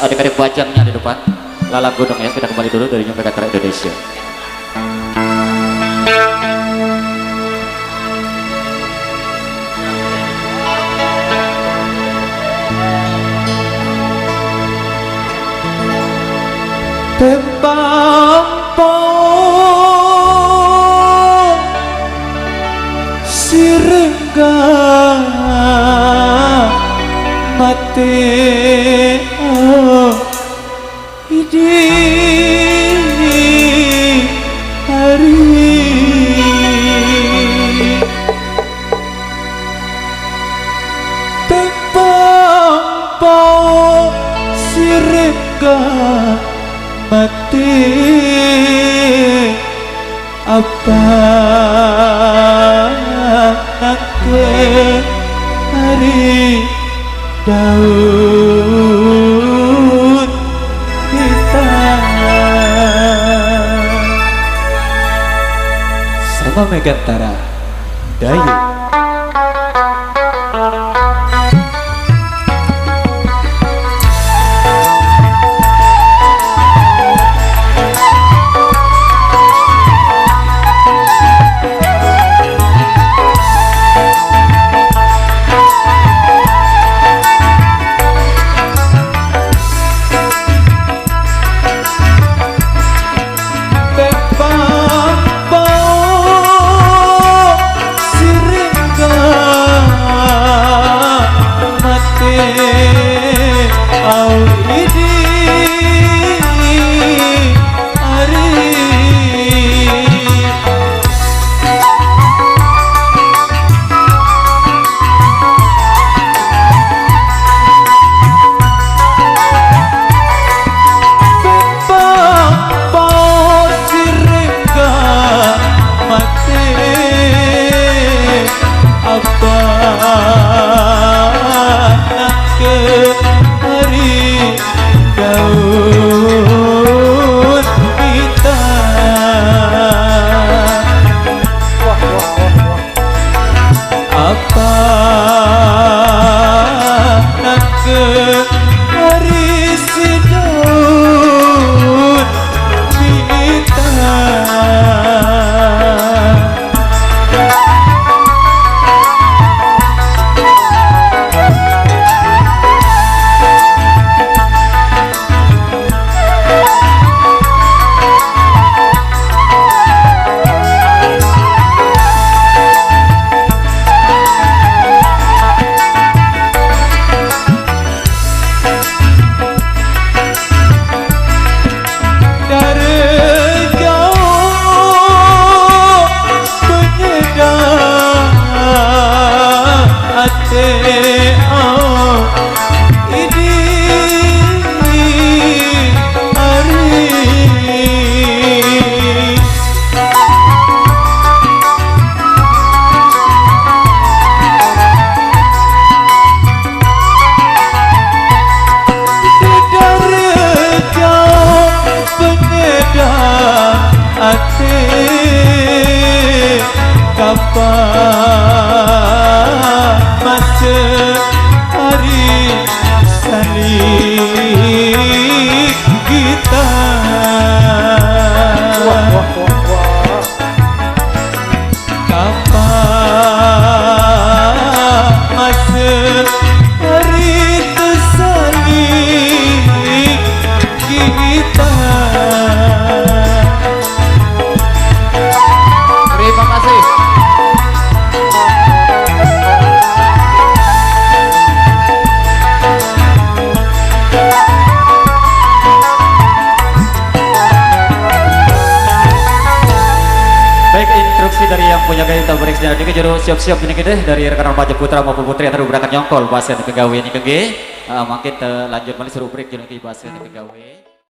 adik-adik bajangnya di depan Lalang Gunung ya, kita kembali dulu dari Nyumpet Acara Indonesia. Tepampong sirengga mati idi hari tepampong sirengga mati apa nake hari daun hitam sama Megantara Dayu. Dari yang punya gaya tabur dan ini jero siap-siap ini kita dari rekan Pajak Putra maupun putri yang berangkat nyongkol bahasa yang kegawe ini kege makin lanjut balik seru break jalan ke bahasa yang kegawe.